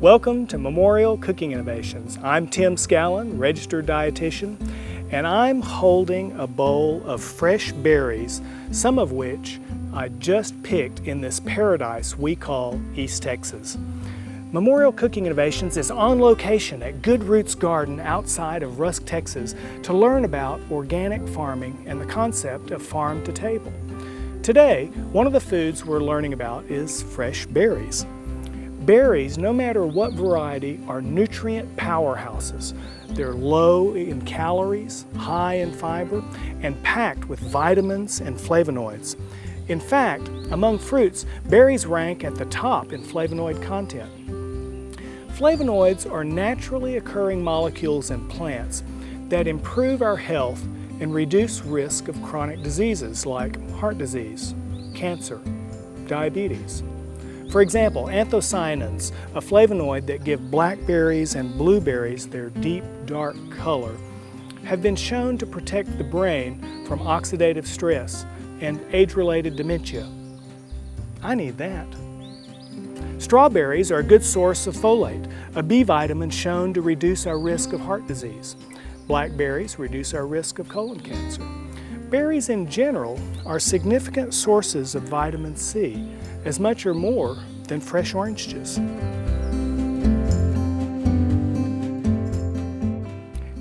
Welcome to Memorial Cooking Innovations. I'm Tim Scallon, registered dietitian, and I'm holding a bowl of fresh berries, some of which I just picked in this paradise we call East Texas. Memorial Cooking Innovations is on location at Good Roots Garden outside of Rusk, Texas to learn about organic farming and the concept of farm to table. Today, one of the foods we're learning about is fresh berries. Berries, no matter what variety, are nutrient powerhouses. They're low in calories, high in fiber, and packed with vitamins and flavonoids. In fact, among fruits, berries rank at the top in flavonoid content. Flavonoids are naturally occurring molecules in plants that improve our health and reduce risk of chronic diseases like heart disease, cancer, diabetes. For example, anthocyanins, a flavonoid that give blackberries and blueberries their deep, dark color, have been shown to protect the brain from oxidative stress and age-related dementia. I need that. Strawberries are a good source of folate, a B vitamin shown to reduce our risk of heart disease. Blackberries reduce our risk of colon cancer. Berries in general are significant sources of vitamin C, as much or more than fresh orange juice.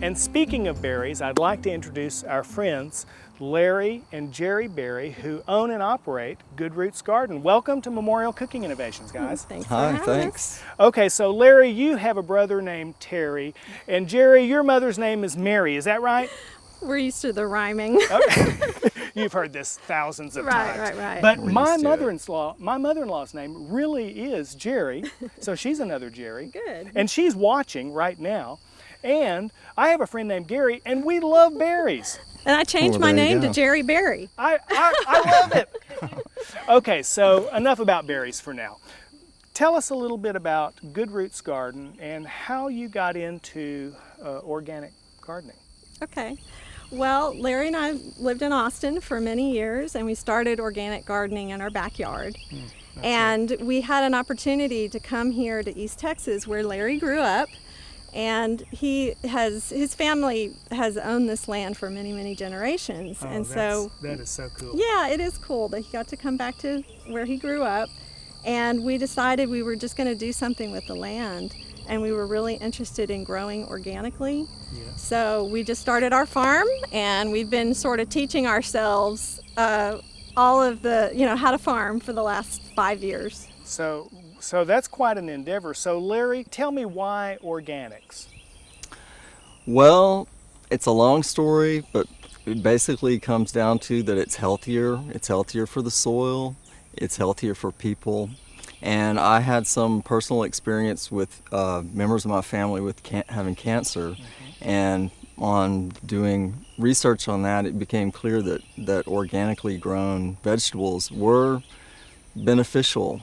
And speaking of berries, I'd like to introduce our friends Larry and Jerry Berry, who own and operate Good Roots Garden. Welcome to Memorial Cooking Innovations, guys. Thanks. Hi, thanks. Okay, so Larry, you have a brother named Terry, and Jerry, your mother's name is Mary, is that right? We're used to the rhyming. Okay. You've heard this thousands of times. Right. But We're my used to it. mother-in-law's name really is Jerry, so she's another Jerry. Good. And she's watching right now. And I have a friend named Gary, and we love berries. And I changed Well, my there you name to go. Jerry Berry. I love it. Okay, so enough about berries for now. Tell us a little bit about Good Roots Garden and how you got into organic gardening. Okay. Well, Larry and I lived in Austin for many years, and we started organic gardening in our backyard. And we had an opportunity to come here to East Texas, where Larry grew up. And his family has owned this land for many, many generations. Oh, and so, that is so cool. yeah, it is cool that he got to come back to where he grew up. And we decided we were just going to do something with the land. And we were really interested in growing organically. Yeah. So we just started our farm, and we've been sort of teaching ourselves all of the, how to farm for the last 5 years. So that's quite an endeavor. So Larry, tell me why organics? Well, it's a long story, but it basically comes down to that it's healthier. It's healthier for the soil. It's healthier for people. And I had some personal experience with members of my family with having cancer. And on doing research on that, it became clear that organically grown vegetables were beneficial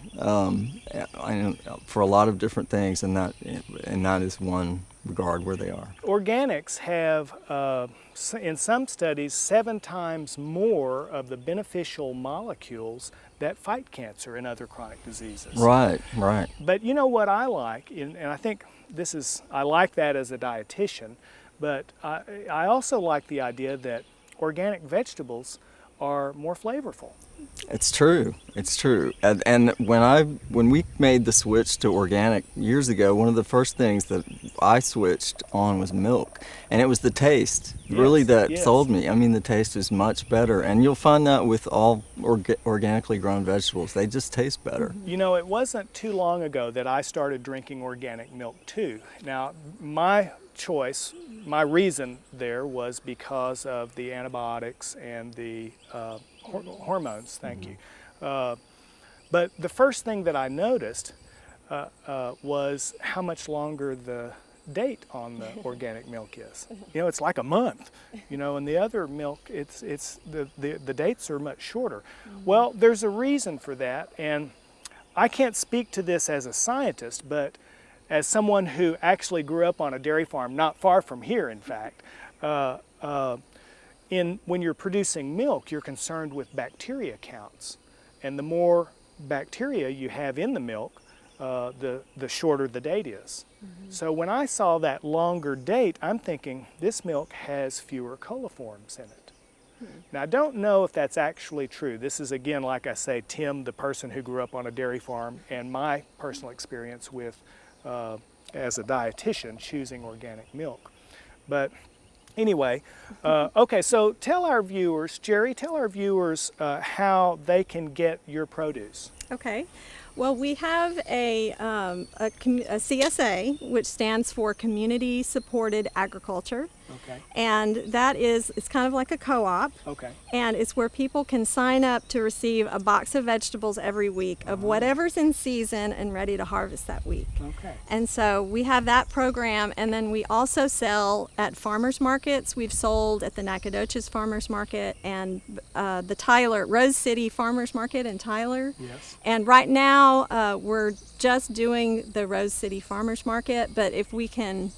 for a lot of different things, and that is one regard where they are. Organics have, in some studies, 7 times more of the beneficial molecules that fight cancer and other chronic diseases. Right. But you know what I like, and I think I like that as a dietitian, but I also like the idea that organic vegetables are more flavorful. It's true. And when we made the switch to organic years ago, one of the first things that I switched on was milk, and it was the taste really that sold me. I mean, the taste is much better, and you'll find that with all organically grown vegetables. They just taste better. You know, it wasn't too long ago that I started drinking organic milk too. Now, my reason there was because of the antibiotics and the hormones, thank you. But the first thing that I noticed was how much longer the date on the organic milk is. It's like a month, and the other milk, the dates are much shorter. Well, there's a reason for that, and I can't speak to this as a scientist, but as someone who actually grew up on a dairy farm not far from here, in fact, when you're producing milk, you're concerned with bacteria counts. And the more bacteria you have in the milk, the shorter the date is. So when I saw that longer date, I'm thinking this milk has fewer coliforms in it. Now I don't know if that's actually true. This is, again, like I say, Tim, the person who grew up on a dairy farm, and my personal experience with, as a dietitian, choosing organic milk. But anyway, okay, so tell our viewers, Jerry, tell our viewers how they can get your produce. Okay. Well, we have a CSA, which stands for Community Supported Agriculture. Okay. And that is, it's kind of like a co-op. Okay. And it's where people can sign up to receive a box of vegetables every week of whatever's in season and ready to harvest that week. Okay. And so we have that program, and then we also sell at farmers markets. We've sold at the Nacogdoches Farmers Market and the Tyler, Rose City Farmers Market in Tyler. Yes. And right now we're just doing the Rose City Farmers Market, but if we can,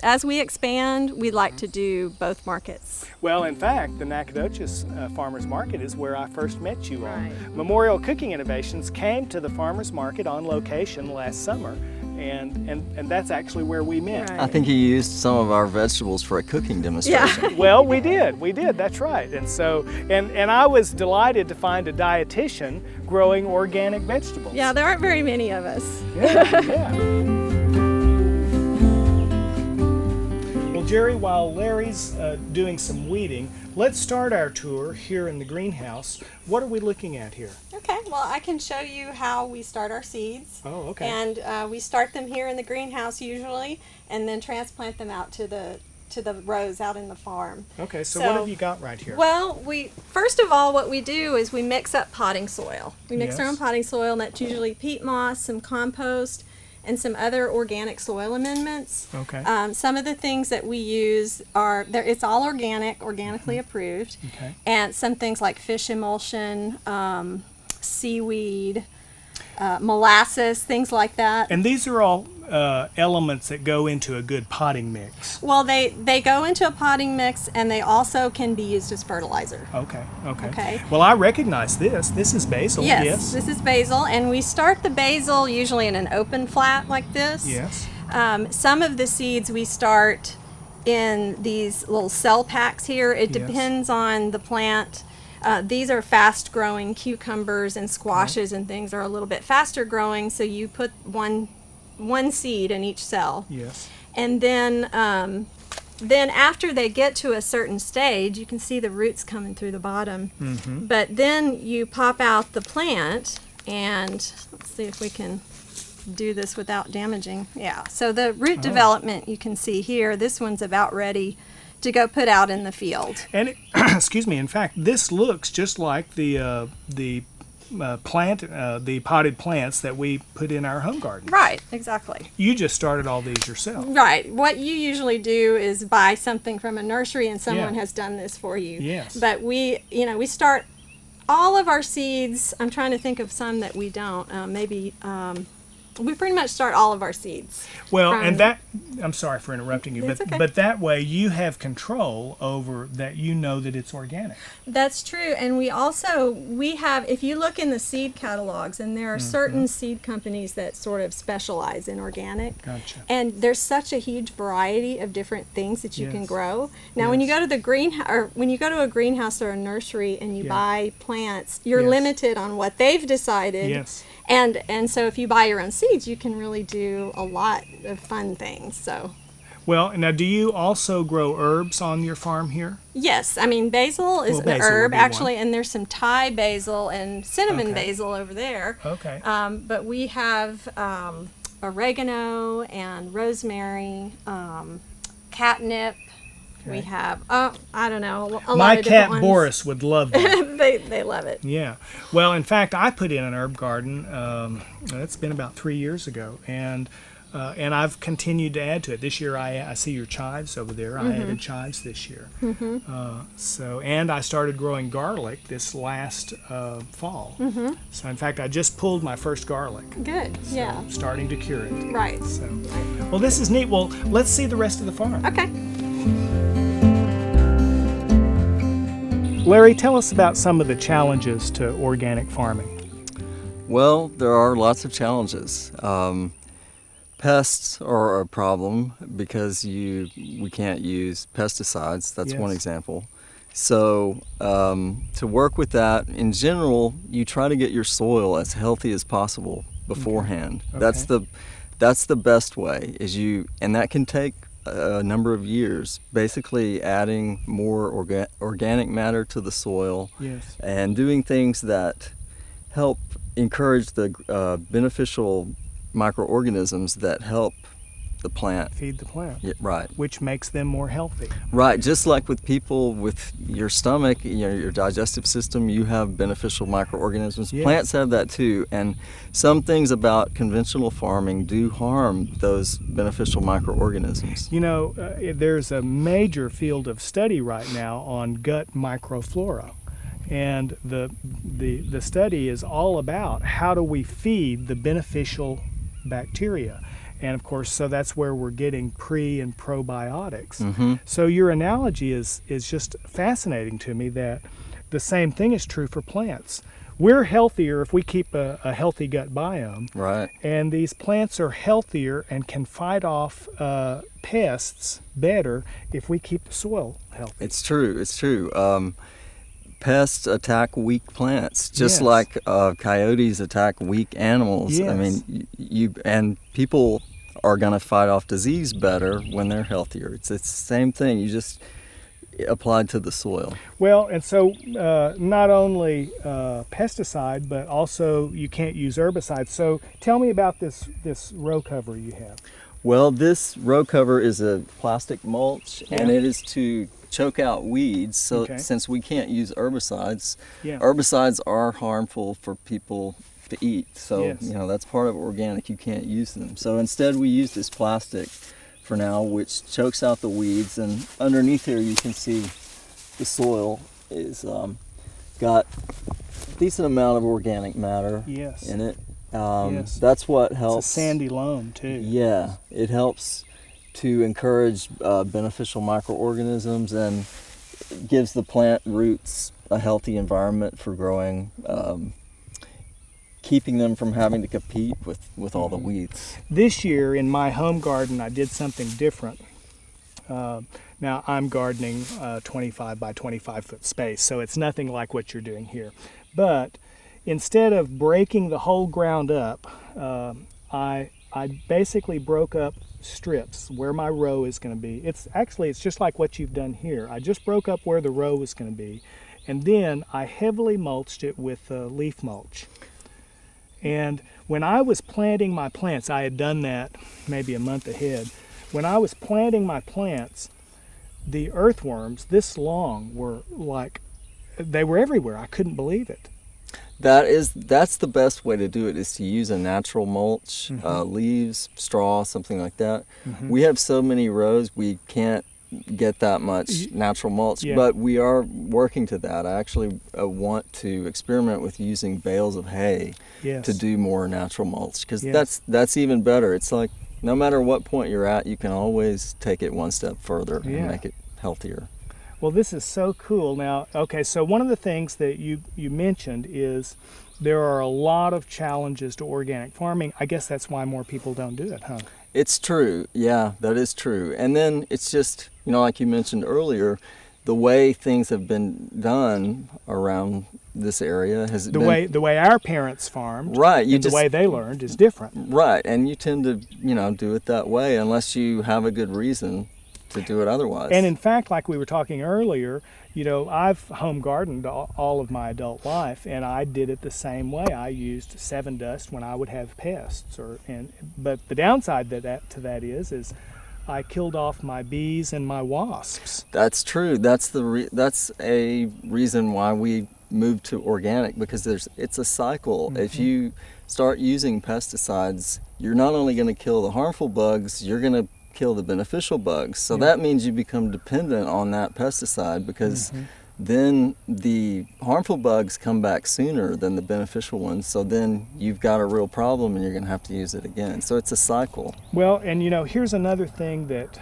as we expand, we'd like to do both markets. Well, in fact, the Nacogdoches Farmers Market is where I first met you all. Right. Memorial Cooking Innovations came to the Farmers Market on location last summer, and that's actually where we met. Right. I think you used some of our vegetables for a cooking demonstration. Yeah. Well, we did, that's right. And so, and I was delighted to find a dietitian growing organic vegetables. Yeah, there aren't very many of us. Yeah. Well, Jerry, while Larry's doing some weeding, let's start our tour here in the greenhouse. What are we looking at here? Okay, well, I can show you how we start our seeds. Oh, okay. And we start them here in the greenhouse usually, and then transplant them out to the rows out in the farm. Okay, so what have you got right here? Well, first of all, what we do is we mix up potting soil. We mix our Yes. own potting soil, and that's usually peat moss, some compost, and some other organic soil amendments. Okay. Some of the things that we use it's all organically approved. Okay. And some things like fish emulsion, seaweed, molasses, things like that. And these are all elements that go into a good potting mix. Well, they go into a potting mix, and they also can be used as fertilizer. Okay, okay. Okay. Well, I recognize this. This is basil, yes? This is basil, and we start the basil usually in an open flat like this. Yes. Some of the seeds we start in these little cell packs here. It Yes. depends on the plant. These are fast growing cucumbers and squashes and things are a little bit faster growing, so you put one seed in each cell. Yes. And then after they get to a certain stage, you can see the roots coming through the bottom. Mm-hmm. But then you pop out the plant, and let's see if we can do this without damaging. Yeah, so the root development you can see here, this one's about ready to go put out in the field. And it, excuse me, in fact, this looks just like the potted plants that we put in our home garden. Right, exactly. You just started all these yourself. Right. What you usually do is buy something from a nursery and someone Yeah. has done this for you. Yes. But we start all of our seeds. I'm trying to think of some that we don't. We pretty much start all of our seeds. Well, from- and that, I'm sorry for interrupting you, It's okay. but that way you have control over that, you know that it's organic. That's true. And we have, if you look in the seed catalogs, and there are certain seed companies that sort of specialize in organic. Gotcha. And there's such a huge variety of different things that you can Yes. grow. Now, when you go to the when you go to a greenhouse or a nursery and you Yeah. buy plants, you're Yes. limited on what they've decided. Yes. And so if you buy your own seeds, you can really do a lot of fun things. So Well, now do you also grow herbs on your farm here? yes, I mean basil is Well, an basil would herb be one. actually, and there's some Thai basil and cinnamon Okay. basil over there. Okay. But we have oregano and rosemary, catnip. We Okay. have I don't know, a My lot of cat different ones. Boris would love that. they love it. Yeah. Well, in fact, I put in an herb garden. It's been about 3 years ago, and I've continued to add to it. This year, I see your chives over there. I added chives this year. And I started growing garlic this last fall. So, in fact, I just pulled my first garlic. Good. Yeah. I'm starting to cure it. Right. So, well, this is neat. Well, let's see the rest of the farm. Okay. Larry, tell us about some of the challenges to organic farming. Well, there are lots of challenges. Pests are a problem because we can't use pesticides. That's one Yes. example. So to work with that, in general, you try to get your soil as healthy as possible beforehand. Okay. That's the best way. And that can take a number of years. Basically, adding more organic matter to the soil, Yes. and doing things that help encourage the beneficial microorganisms that help the plant. Feed the plant. Yeah, right. Which makes them more healthy. Right, just like with people, with your stomach, your digestive system, you have beneficial microorganisms. Yes. Plants have that too, and some things about conventional farming do harm those beneficial microorganisms. There's a major field of study right now on gut microflora. And the study is all about how do we feed the beneficial bacteria. And of course, so that's where we're getting pre and probiotics. Mm-hmm. So your analogy is just fascinating to me, that the same thing is true for plants. We're healthier if we keep a healthy gut biome. Right. And these plants are healthier and can fight off pests better if we keep the soil healthy. It's true. Pests attack weak plants, just Yes. like coyotes attack weak animals. Yes. I mean, and people are going to fight off disease better when they're healthier. It's the same thing. You just applied to the soil. Well, and so not only pesticide, but also you can't use herbicides. So tell me about this row cover you have. Well, this row cover is a plastic mulch, and Yeah. it is to choke out weeds. So Okay. since we can't use herbicides, Yeah. herbicides are harmful for people to eat. So Yes. that's part of organic. You can't use them. So instead, we use this plastic for now, which chokes out the weeds. And underneath here, you can see the soil is got a decent amount of organic matter Yes. in it. Yes. That's what It's helps. a sandy loam too. Yeah, it helps to encourage beneficial microorganisms and gives the plant roots a healthy environment for growing, keeping them from having to compete with all the weeds. This year in my home garden, I did something different. Now I'm gardening 25 by 25 foot space, so it's nothing like what you're doing here. But instead of breaking the whole ground up, I basically broke up strips where my row is going to be. It's just like what you've done here. I just broke up where the row was going to be, and then I heavily mulched it with leaf mulch. And when I was planting my plants, I had done that maybe a month ahead. When I was planting my plants, the earthworms this long were they were everywhere. I couldn't believe it. That's the best way to do it, is to use a natural mulch, Mm-hmm. leaves, straw, something like that. Mm-hmm. We have so many rows, we can't get that much natural mulch, Yeah. but we are working to that. I actually want to experiment with using bales of hay Yes. to do more natural mulch, because Yes. that's even better. It's like no matter what point you're at, you can always take it one step further Yeah. and make it healthier. Well, this is so cool. Now, okay, so one of the things that you mentioned is there are a lot of challenges to organic farming. I guess that's why more people don't do it, huh? It's true. Yeah, that is true. And then it's just, like you mentioned earlier, the way things have been done around this area has The been way our parents farmed, right. and the way they learned is different. right, and you tend to do it that way unless you have a good reason to do it otherwise. And in fact, like we were talking earlier, I've home gardened all of my adult life, and I did it the same way. I used Sevin dust when I would have pests, but the downside to that is I killed off my bees and my wasps. That's true. That's a reason why we moved to organic, because it's a cycle. Mm-hmm. If you start using pesticides, you're not only going to kill the harmful bugs, you're going to kill the beneficial bugs. So Yeah. that means you become dependent on that pesticide, because Mm-hmm. then the harmful bugs come back sooner than the beneficial ones. So then you've got a real problem and you're going to have to use it again. So it's a cycle. Well, and here's another thing that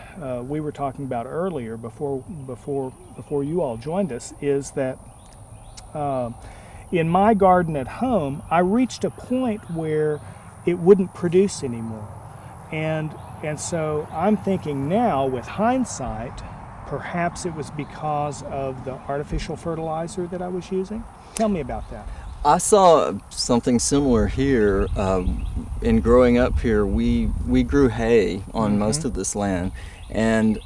we were talking about earlier before you all joined us, is that in my garden at home, I reached a point where it wouldn't produce anymore. And so I'm thinking now, with hindsight, perhaps it was because of the artificial fertilizer that I was using. Tell me about that. I saw something similar here. In growing up here, we grew hay on most of this land, and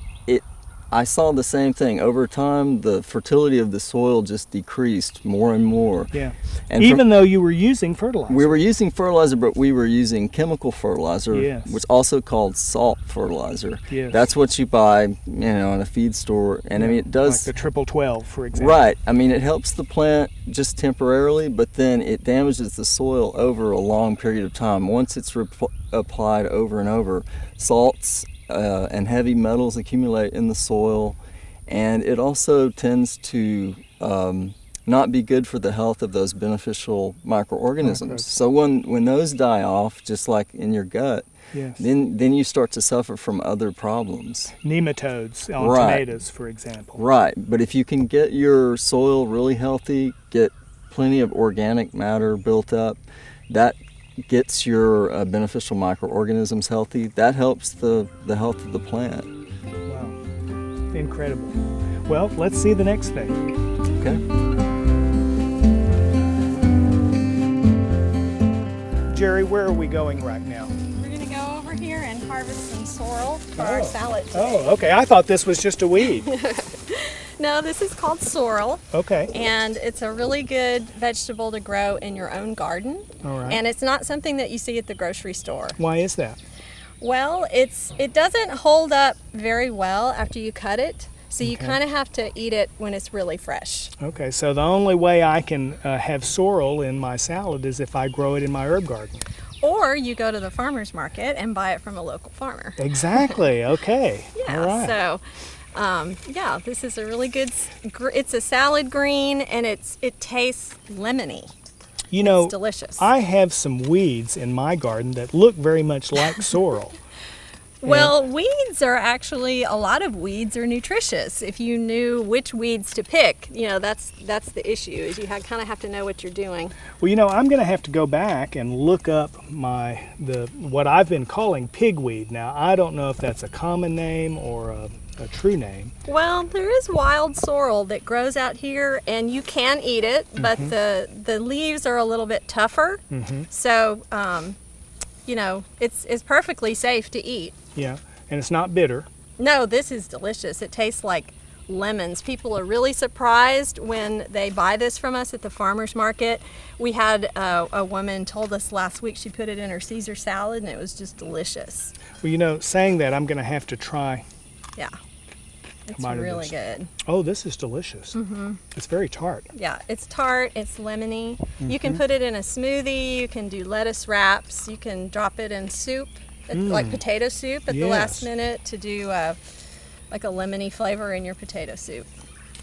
I saw the same thing. Over time, the fertility of the soil just decreased more and more. Yeah. And even though you were using fertilizer. We were using fertilizer, but we were using chemical fertilizer, yes. which is also called salt fertilizer. Yes. That's what you buy, in a feed store, and I mean it does. Like the 12, for example. Right. I mean, it helps the plant just temporarily, but then it damages the soil over a long period of time. Once it's applied over and over, salts and heavy metals accumulate in the soil, and it also tends to not be good for the health of those beneficial microorganisms. Okay. So when those die off, just like in your gut, yes. then you start to suffer from other problems. Nematodes on tomatoes, for example. Right, but if you can get your soil really healthy, get plenty of organic matter built up, that gets your beneficial microorganisms healthy. That helps the health of the plant. Wow, incredible. Well, let's see the next thing. Okay. Jerry, where are we going right now? We're going to go over here and harvest some sorrel for our salad today. Oh, okay. I thought this was just a weed. No, this is called sorrel. Okay. And it's a really good vegetable to grow in your own garden. All right. And it's not something that you see at the grocery store. Why is that? Well, it doesn't hold up very well after you cut it. So you kind of have to eat it when it's really fresh. Okay, so the only way I can have sorrel in my salad is if I grow it in my herb garden. Or you go to the farmer's market and buy it from a local farmer. Exactly, okay. Yeah, all right. So this is a really good, it's a salad green, and it tastes lemony. It's delicious. I have some weeds in my garden that look very much like sorrel. Well, weeds are actually, a lot of weeds are nutritious. If you knew which weeds to pick, that's the issue, is you kind of have to know what you're doing. Well, I'm going to have to go back and look up what I've been calling pigweed. Now, I don't know if that's a common name or a true name. Well, there is wild sorrel that grows out here, and you can eat it, but the leaves are a little bit tougher. So, it's perfectly safe to eat. Yeah, and it's not bitter. No, this is delicious. It tastes like lemons. People are really surprised when they buy this from us at the farmer's market. We had a woman told us last week she put it in her Caesar salad, and it was just delicious. Well, saying that, I'm going to have to try. Yeah, it's really good. Oh, this is delicious. It's very tart. Yeah, it's tart, it's lemony. You can put it in a smoothie, you can do lettuce wraps, you can drop it in soup, like potato soup at the last minute to do like a lemony flavor in your potato soup.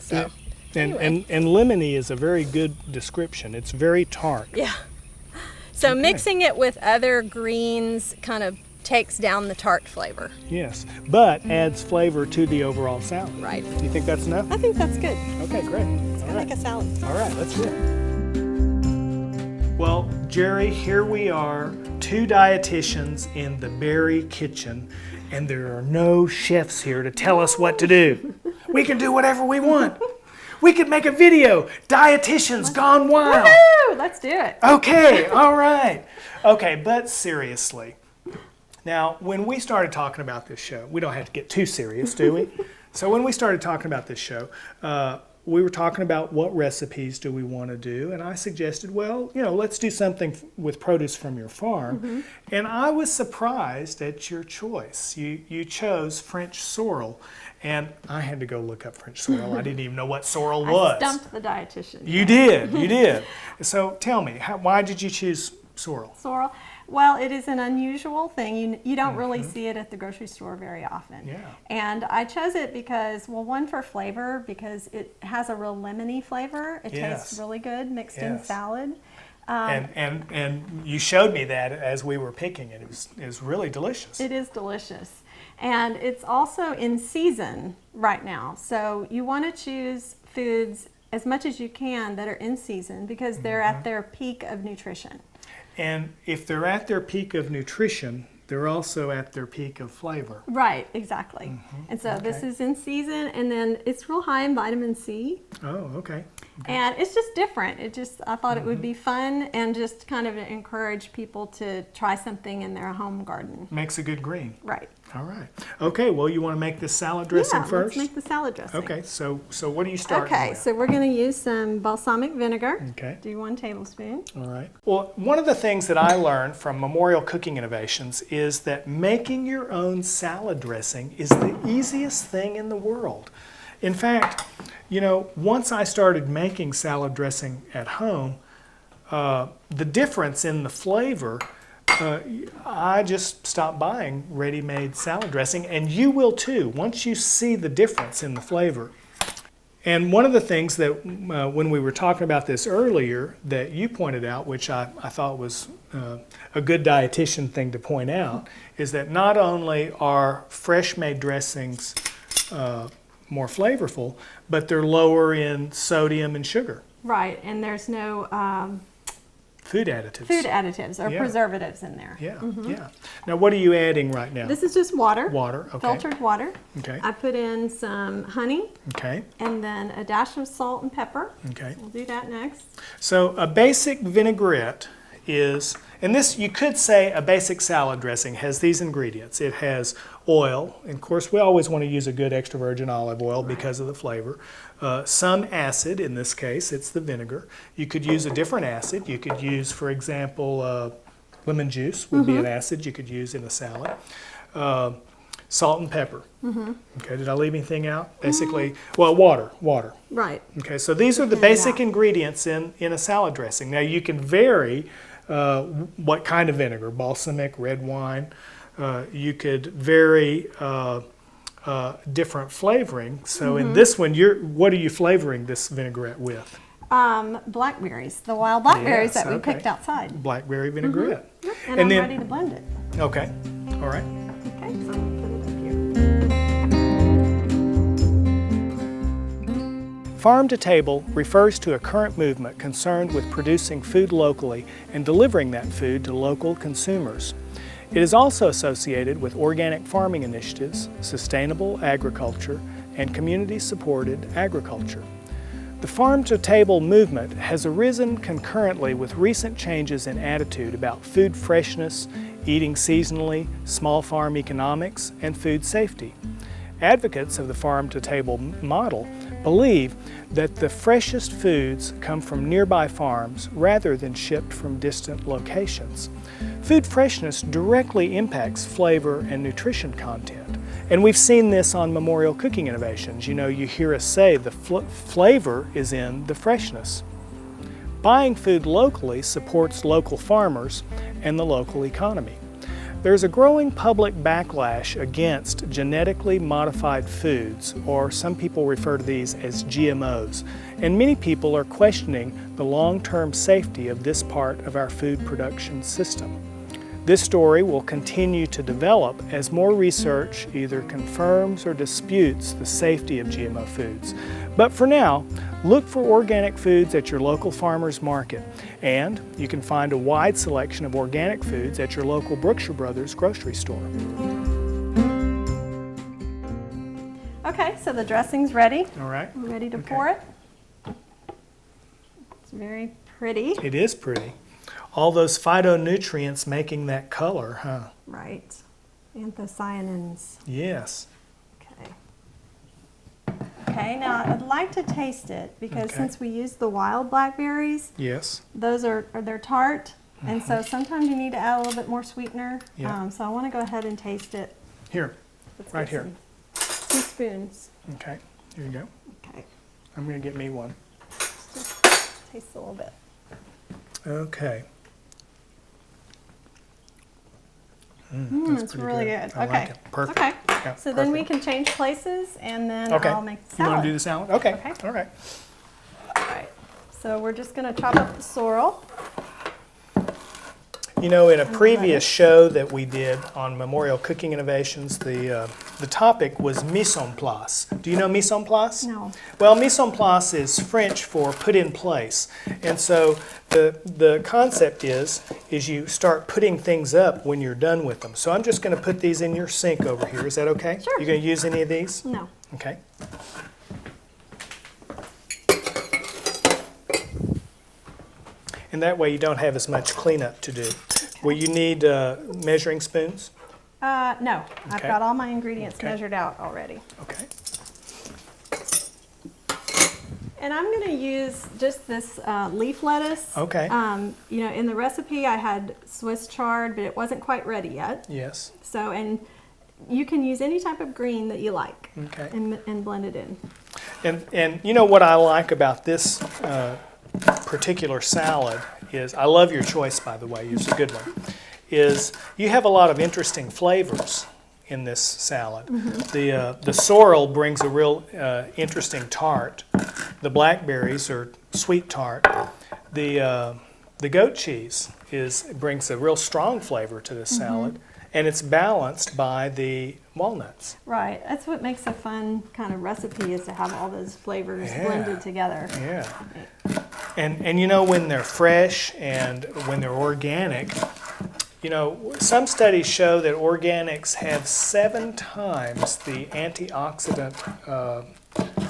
So, and lemony is a very good description. It's very tart. Yeah. So mixing it with other greens kind of takes down the tart flavor. Yes, but adds flavor to the overall salad. Right. You think that's enough? I think that's good. Okay, great. It's kind of like a salad. All right, let's do it. Well, Jerry, here we are, two dietitians in the Berry kitchen, and there are no chefs here to tell us what to do. We can do whatever we want. We could make a video, Dietitians Gone Wild. Woohoo! Let's do it. Okay, all right. Okay, but seriously. Now, when we started talking about this show, we don't have to get too serious, do we? So when we started talking about this show, we were talking about what recipes do we want to do, and I suggested, well, let's do something with produce from your farm. And I was surprised at your choice. You chose French sorrel, and I had to go look up French sorrel. I didn't even know what sorrel was. I stumped the dietitian. You did. So tell me, why did you choose sorrel? Sorrel. Well, it is an unusual thing. You don't really see it at the grocery store very often. Yeah. And I chose it because, well, one, for flavor, because it has a real lemony flavor. It tastes really good mixed in salad. And you showed me that as we were picking it. It was really delicious. It is delicious. And it's also in season right now. So you want to choose foods as much as you can that are in season because they're at their peak of nutrition. And if they're at their peak of nutrition, they're also at their peak of flavor. Right, exactly. And so this is in season, and then it's real high in vitamin C. Oh, okay. And it's just different. I thought it would be fun and just kind of encourage people to try something in their home garden. Makes a good green. Right. All right. Okay, well, you want to make this salad dressing first? Let's make the salad dressing. Okay, so what are you starting Okay, with? so we're going to use some balsamic vinegar. Okay. Do 1 tablespoon. All right. Well, one of the things that I learned from Memorial Cooking Innovations is that making your own salad dressing is the easiest thing in the world. In fact, you know, once I started making salad dressing at home, the difference in the flavor, I just stopped buying ready-made salad dressing, and you will too, once you see the difference in the flavor. And one of the things that when we were talking about this earlier that you pointed out, which I thought was a good dietitian thing to point out, is that not only are fresh-made dressings more flavorful, but they're lower in sodium and sugar. Right, and there's no Food additives. food additives or Yeah. preservatives in there. Yeah, yeah. Now, what are you adding right now? This is just water. Water, okay. Filtered water. Okay, I put in some honey okay, and then a dash of salt and pepper. okay. We'll do that next. So a basic vinaigrette is, and this, you could say a basic salad dressing has these ingredients. It has oil, and of course we always want to use a good extra virgin olive oil because of the flavor. Some acid, in this case it's the vinegar. You could use a different acid. You could use, for example, lemon juice would be an acid you could use in a salad. Salt and pepper. Okay, did I leave anything out? Basically, well, water. Right. Okay, so these are the basic ingredients in a salad dressing. Now you can vary what kind of vinegar, balsamic, red wine. You could vary different flavoring. So in this one, what are you flavoring this vinaigrette with? Blackberries, the wild blackberries Yes, that we okay. picked outside. Blackberry vinaigrette. Yep. And And I'm then- ready to blend it. Okay, all right. Okay, so I'm gonna put it up here. Farm to table refers to a current movement concerned with producing food locally and delivering that food to local consumers. It is also associated with organic farming initiatives, sustainable agriculture, and community-supported agriculture. The farm to table movement has arisen concurrently with recent changes in attitude about food freshness, eating seasonally, small farm economics, and food safety. Advocates of the farm to table model believe that the freshest foods come from nearby farms rather than shipped from distant locations. Food freshness directly impacts flavor and nutrition content. And we've seen this on Memorial Cooking Innovations. You know, you hear us say the flavor is in the freshness. Buying food locally supports local farmers and the local economy. There's a growing public backlash against genetically modified foods, or some people refer to these as GMOs, and many people are questioning the long-term safety of this part of our food production system. This story will continue to develop as more research either confirms or disputes the safety of GMO foods. But for now, look for organic foods at your local farmer's market, and you can find a wide selection of organic foods at your local Brookshire Brothers grocery store. Okay, so the dressing's ready. All right? I'm ready to pour it. It's very pretty. It is pretty. All those phytonutrients making that color, huh? Right. Anthocyanins. Yes. Okay. Okay, now I'd like to taste it because Okay. since we use the wild blackberries, Yes. those they're tart, and so sometimes you need to add a little bit more sweetener. Yeah. So I want to go ahead and taste it. Here. Let's Right get here. 2 spoons. Okay. Here you go. Okay. I'm going to get me one. Just taste a little bit. Okay. It's pretty really good. good. I Okay. like it. Perfect. Okay. Yeah, So then we perfect. can change places, and then Okay. I'll make the You salad. want to do the salad? Okay. Okay. All right. All right. So we're just going to chop up the sorrel. You know, in a previous show that we did on Memorial Cooking Innovations, the topic was mise en place. Do you know mise en place? No. Well, mise en place is French for put in place. And so the concept is you start putting things up when you're done with them. So I'm just going to put these in your sink over here. Is that okay? Sure. You going to use any of these? No. Okay. And that way you don't have as much cleanup to do. Will you need measuring spoons? No. I've Okay. got all my ingredients Okay. measured out already. Okay. And I'm going to use just this leaf lettuce. Okay. You know, in the recipe I had Swiss chard, but it wasn't quite ready yet. Yes. So, and you can use any type of green that you like. Okay. And blend it in. And you know what I like about this particular salad is, I love your choice, by the way, it's a good one, is you have a lot of interesting flavors in this salad. The sorrel brings a real interesting tart. The blackberries are sweet tart. The goat cheese brings a real strong flavor to this salad, and it's balanced by the walnuts. Right. That's what makes a fun kind of recipe, is to have all those flavors blended together. Yeah. And you know, when they're fresh and when they're organic, you know, some studies show that organics have 7 times the antioxidant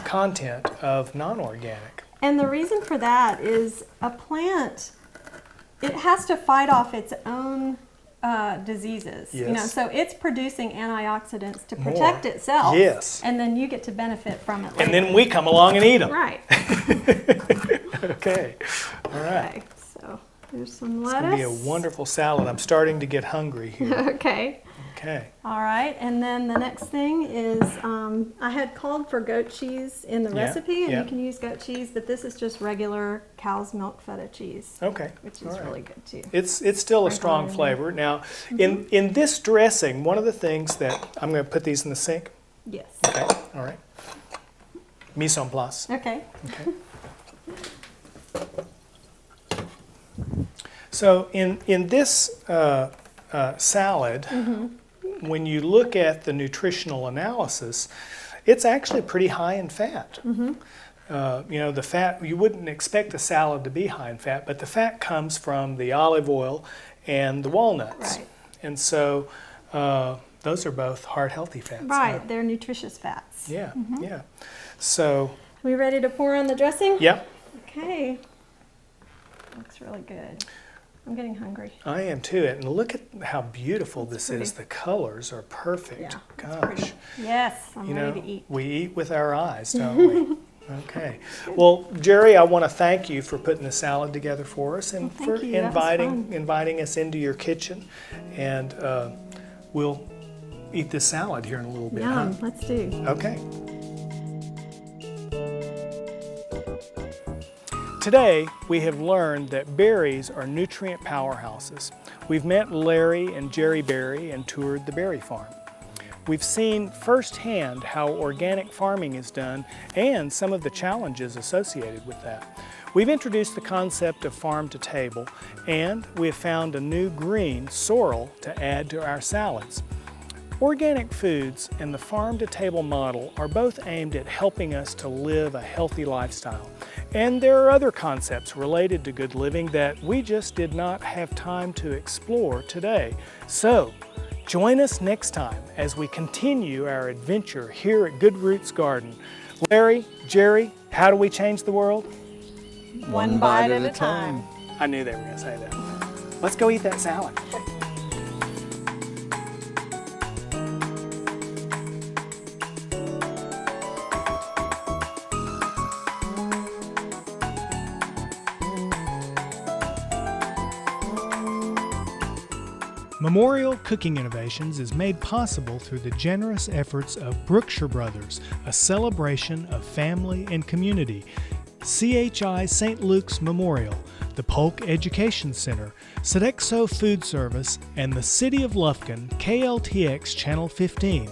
content of non-organic. And the reason for that is a plant, it has to fight off its own diseases. You know, Yes. so it's producing antioxidants to protect itself. Yes. And then you get to benefit from it later. And then we come along and eat them. Right. Okay. All right. Okay. So there's some It's lettuce. going to be a wonderful salad. I'm starting to get hungry here. Okay. Okay. All right, and then the next thing is I had called for goat cheese in the Yeah, recipe, and yeah. you can use goat cheese, but this is just regular cow's milk feta cheese, Okay. which is All right. really good too. It's still a Sprinkle strong it in flavor. Now, in this dressing, one of the things that I'm going to put these in the sink. Yes. Okay. All right. Mise en place. Okay. Okay. So in this salad, when you look at the nutritional analysis, it's actually pretty high in fat. You know, the fat, you wouldn't expect a salad to be high in fat, but the fat comes from the olive oil and the walnuts. Right. And so those are both heart healthy fats. Right, they're nutritious fats. Yeah, yeah. So, We ready to pour on the dressing? yeah, Okay. Looks really good. I'm getting hungry. I am too. And look at how beautiful this pretty. is. The colors are perfect. Yeah, it's Gosh. pretty. Yes, I'm You know, ready to eat. we eat with our eyes, don't we? Okay. Well, Jerry, I want to thank you for putting the salad together for us and Well, for thank you. That was fun. inviting us into your kitchen. And we'll eat this salad here in a little bit, Yum, let's do. huh? Okay. Today, we have learned that berries are nutrient powerhouses. We've met Larry and Jerry Berry and toured the berry farm. We've seen firsthand how organic farming is done and some of the challenges associated with that. We've introduced the concept of farm to table, and we have found a new green, sorrel, to add to our salads. Organic foods and the farm to table model are both aimed at helping us to live a healthy lifestyle. And there are other concepts related to good living that we just did not have time to explore today. So, join us next time as we continue our adventure here at Good Roots Garden. Larry, Jerry, how do we change the world? One bite at a time. I knew they were going to say that. Let's go eat that salad. Memorial Cooking Innovations is made possible through the generous efforts of Brookshire Brothers, a celebration of family and community, CHI St. Luke's Memorial, the Polk Education Center, Sodexo Food Service, and the City of Lufkin, KLTX Channel 15.